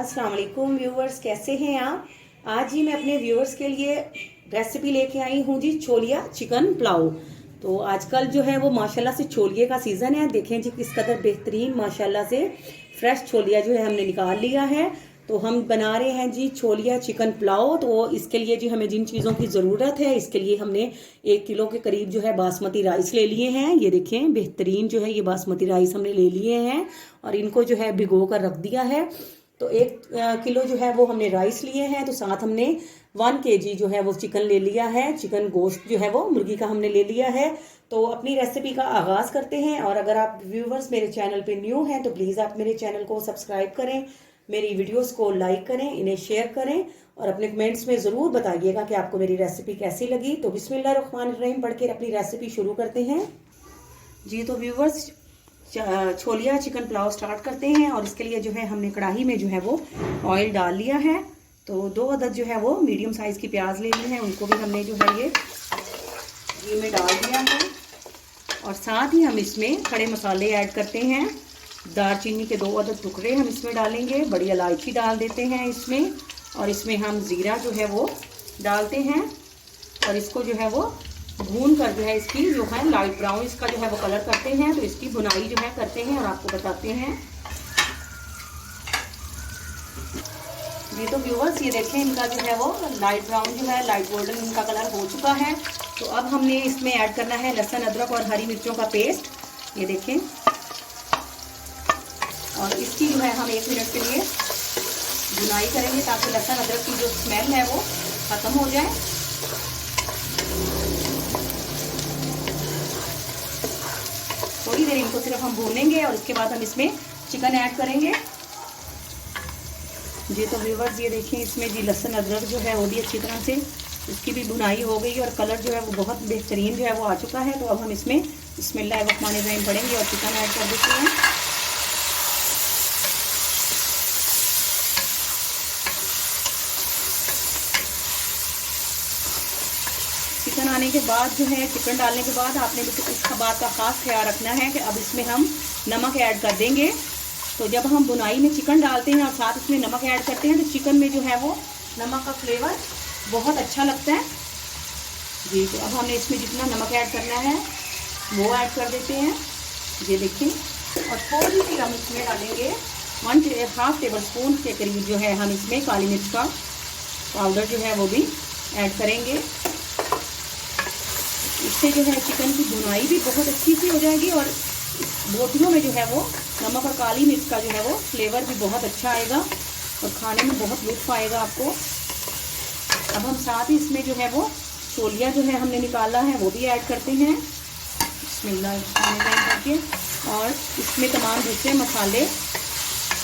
अस्सलाम वालेकुम व्यूवर्स, कैसे हैं आप। आज ही मैं अपने व्यूवर्स के लिए रेसिपी लेके आई हूँ जी, छोलिया चिकन पुलाव। तो आजकल जो है वो माशाल्लाह से छोलिए का सीज़न है। देखें जी किस कदर बेहतरीन माशाल्लाह से फ्रेश छोलिया जो है हमने निकाल लिया है। तो हम बना रहे हैं जी छोलिया चिकन पुलाव। तो इसके लिए जी हमें जिन चीज़ों की ज़रूरत है, इसके लिए हमने 1 किलो के करीब जो है बासमती राइस ले लिए हैं। ये देखें बेहतरीन जो है ये बासमती राइस हमने ले लिए हैं और इनको जो है भिगो कर रख दिया है। तो 1 किलो जो है वो हमने राइस लिए हैं। तो साथ हमने 1 kg जो है वो चिकन ले लिया है। चिकन गोश्त जो है वो मुर्गी का हमने ले लिया है। तो अपनी रेसिपी का आगाज़ करते हैं। और अगर आप व्यूवर्स मेरे चैनल पे न्यू हैं तो प्लीज़ आप मेरे चैनल को सब्सक्राइब करें, मेरी वीडियोस को लाइक करें, इन्हें शेयर करें और अपने कमेंट्स में ज़रूर बताइएगा कि आपको मेरी रेसिपी कैसी लगी। तो बिस्मिल्लाहिर्रहमानिर्रहीम पढ़ के अपनी रेसिपी शुरू करते हैं जी। तो व्यूवर्स छोलिया चिकन पुलाव स्टार्ट करते हैं। और इसके लिए जो है हमने कढ़ाई में जो है वो ऑयल डाल लिया है। तो 2 अदद जो है वो मीडियम साइज़ की प्याज ले ली है, उनको भी हमने जो है ये घी में डाल दिया है। और साथ ही हम इसमें खड़े मसाले ऐड करते हैं। दालचीनी के 2 अदद टुकड़े हम इसमें डालेंगे, बड़ी इलायची डाल देते हैं इसमें, और इसमें हम ज़ीरा जो है वो डालते हैं। और इसको जो है वो भून कर जो है इसकी जो है लाइट ब्राउन इसका जो है वो कलर करते हैं। तो इसकी भुनाई जो है करते हैं और आपको बताते हैं जी। तो व्यूअर्स ये देखें इनका जो है वो लाइट ब्राउन जो है लाइट गोल्डन इनका कलर हो चुका है। तो अब हमने इसमें ऐड करना है लहसुन अदरक और हरी मिर्चों का पेस्ट, ये देखें। और इसकी जो है हम 1 मिनट के लिए भुनाई करेंगे ताकि लहसुन अदरक की जो स्मेल है वो ख़त्म हो जाए। थोड़ी देर इनको सिर्फ हम भूनेंगे और उसके बाद हम इसमें चिकन ऐड करेंगे जी। तो व्यूवर्स ये देखिए इसमें जी लहसुन अदरक जो है वो भी अच्छी तरह से इसकी भी भुनाई हो गई और कलर जो है वो बहुत बेहतरीन जो है वो आ चुका है। तो अब हम इसमें बिस्मिल्लाहिर्रहमानिर्रहीम पड़ेंगे और चिकन ऐड कर देते हैं। चिकन आने के बाद जो है चिकन डालने के बाद आपने इसका बात का ख़ास ख्याल रखना है कि अब इसमें हम नमक ऐड कर देंगे। तो जब हम बुनाई में चिकन डालते हैं और साथ इसमें नमक ऐड करते हैं तो चिकन में जो है वो नमक का फ्लेवर बहुत अच्छा लगता है जी। तो अब हमने इसमें जितना नमक ऐड करना है वो ऐड कर देते हैं, ये देखिए। और थोड़ी सी हम इसमें डालेंगे 1.5 टेबल स्पून के करीब जो है हम इसमें काली मिर्च का पाउडर जो है वो भी ऐड करेंगे। इससे जो है चिकन की भुनाई भी बहुत अच्छी सी हो जाएगी और बोटियों में जो है वो नमक और काली मिर्च का जो है वो फ्लेवर भी बहुत अच्छा आएगा और खाने में बहुत लुत्फ आएगा आपको। अब हम साथ ही इसमें जो है वो छोलिया जो है हमने निकाला है वो भी ऐड करते हैं बिस्मिल्लाह करके, और इसमें तमाम दूसरे मसाले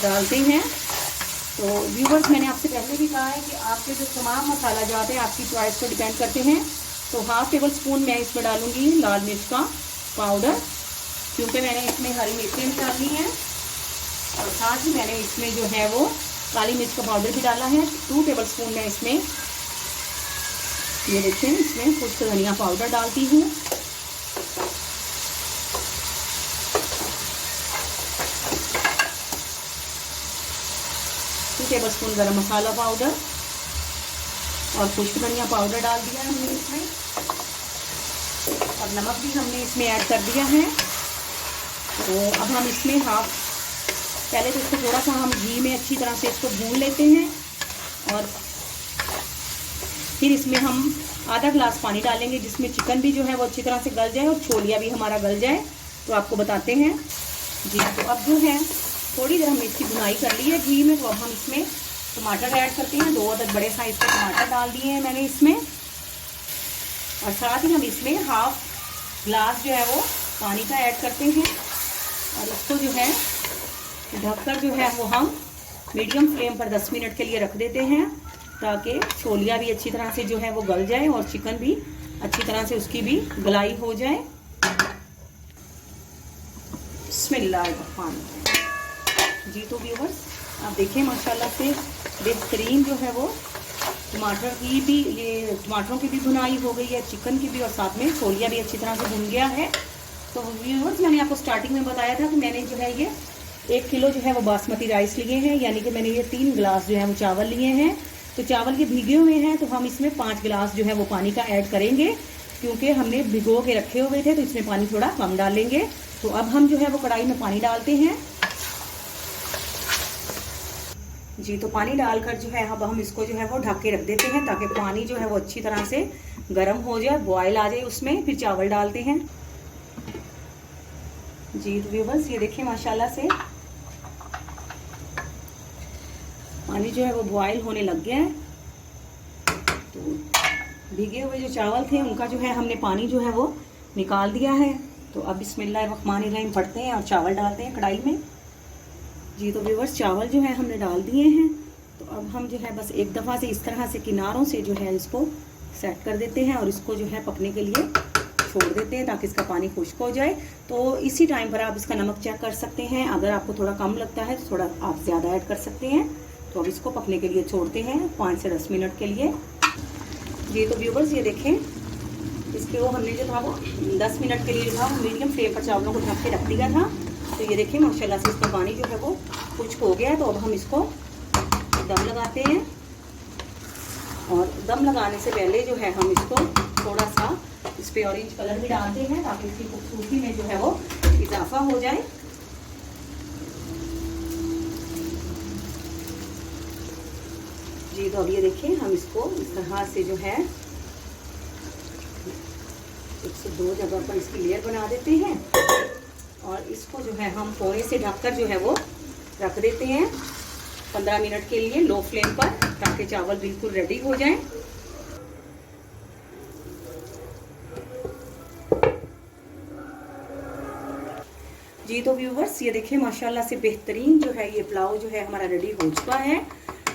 डालते हैं। तो व्यूवर्स मैंने आपसे पहले भी कहा है कि आपके जो तमाम मसाला जाते हैं आपकी चॉइस पर डिपेंड करते हैं। तो 1/2 टेबल स्पून मैं इसमें डालूंगी लाल मिर्च का पाउडर, क्योंकि मैंने इसमें हरी मिर्चें डालनी है। और साथ ही मैंने इसमें जो है वो काली मिर्च का पाउडर भी डाला है। 2 टेबल स्पून मैं इसमें ये देखें इसमें कुछ धनिया पाउडर डालती हूँ। टेबल स्पून गरम मसाला पाउडर और खुश्क धनिया पाउडर डाल दिया है हमने इसमें। और नमक भी हमने इसमें ऐड कर दिया है। तो अब हम इसमें पहले तो इसको थोड़ा सा हम घी में अच्छी तरह से इसको भून लेते हैं और फिर इसमें हम आधा गिलास पानी डालेंगे जिसमें चिकन भी जो है वो अच्छी तरह से गल जाए और छोलिया भी हमारा गल जाए। तो आपको बताते हैं जी। तो अब जो है थोड़ी देर हमने इसकी भुनाई कर ली है घी में। तो अब हम इसमें टमाटर ऐड करते हैं। 2 अदद बड़े साइज़ के टमाटर डाल दिए हैं मैंने इसमें। और साथ ही हम इसमें 1/2 गिलास जो है वो पानी का ऐड करते हैं और इसको जो है ढककर जो है वो हम मीडियम फ्लेम पर 10 मिनट के लिए रख देते हैं ताकि छोलिया भी अच्छी तरह से जो है वो गल जाए और चिकन भी अच्छी तरह से उसकी भी गलाई हो जाए। बिस्मिल्लाहिर्रहमानिर्रहीम जी। तो व्यूअर्स आप देखें माशाल्लाह से बेहतरीन जो है वो टमाटरों की भी भुनाई हो गई है, चिकन की भी, और साथ में छोलिया भी अच्छी तरह से भुन गया है। तो व्यूअर्स मैंने आपको स्टार्टिंग में बताया था कि मैंने जो है ये 1 किलो जो है वो बासमती राइस लिए हैं, यानी कि मैंने ये 3 गिलास जो है वो चावल लिए हैं। तो चावल ये भीगे हुए हैं, तो हम इसमें 5 गिलास जो है वो पानी का ऐड करेंगे, क्योंकि हमने भिगो के रखे हुए थे, तो इसमें पानी थोड़ा कम डालेंगे। तो अब हम जो है वो कढ़ाई में पानी डालते हैं जी। तो पानी डालकर जो है अब हम इसको जो है वो ढक के रख देते हैं, ताकि पानी जो है वो अच्छी तरह से गर्म हो जाए, बॉयल आ जाए उसमें। फिर चावल डालते हैं जी। तो व्यूअर्स ये देखिए माशाल्लाह से पानी जो है वो बॉयल होने लग गया है। तो भीगे हुए जो चावल थे उनका जो है हमने पानी जो है वो निकाल दिया है। तो अब बिस्मिल्लाहिर्रहमानिर्रहीम पढ़ते हैं और चावल डालते हैं कढ़ाई में जी। तो व्यूअर्स चावल जो है हमने डाल दिए हैं। तो अब हम जो है बस एक दफ़ा से इस तरह से किनारों से जो है इसको सेट कर देते हैं और इसको जो है पकने के लिए छोड़ देते हैं, ताकि इसका पानी खुश्क हो जाए। तो इसी टाइम पर आप इसका नमक चेक कर सकते हैं, अगर आपको थोड़ा कम लगता है तो थोड़ा आप ज़्यादा ऐड कर सकते हैं। तो अब इसको पकने के लिए छोड़ते हैं 5 से 10 मिनट के लिए जी। तो व्यूअर्स ये देखें, इसके वो हमने जो था वो 10 मिनट के लिए था मीडियम फ्लेम पर चावलों को ढक के रख दिया था। तो ये देखिए माशाल्लाह से इसका पानी जो है वो खुश्क हो गया है। तो अब हम इसको दम लगाते हैं, और दम लगाने से पहले जो है हम इसको थोड़ा सा इस पर ऑरेंज कलर भी डालते हैं, ताकि इसकी खूबसूरती में जो है वो इजाफा हो जाए जी। तो अब ये देखिए हम इसको इस तरह से जो है 1 से 2 जगह पर इसकी लेयर बना देते हैं, और इसको जो है हम कोने से ढककर जो है वो रख देते हैं 15 मिनट के लिए लो फ्लेम पर, ताकि चावल बिल्कुल रेडी हो जाए जी। तो व्यूवर्स ये देखिए माशाल्लाह से बेहतरीन जो है ये पुलाव जो है हमारा रेडी हो चुका है।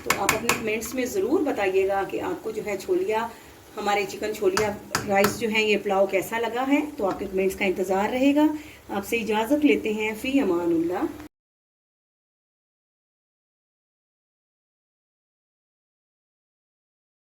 तो आप अपने कमेंट्स में ज़रूर बताइएगा कि आपको जो है छोलिया, हमारे चिकन छोलिया राइस जो है ये पुलाव कैसा लगा है। तो आपके कमेंट्स का इंतज़ार रहेगा। आपसे इजाज़त लेते हैं, फ़ी अमानुल्लाह।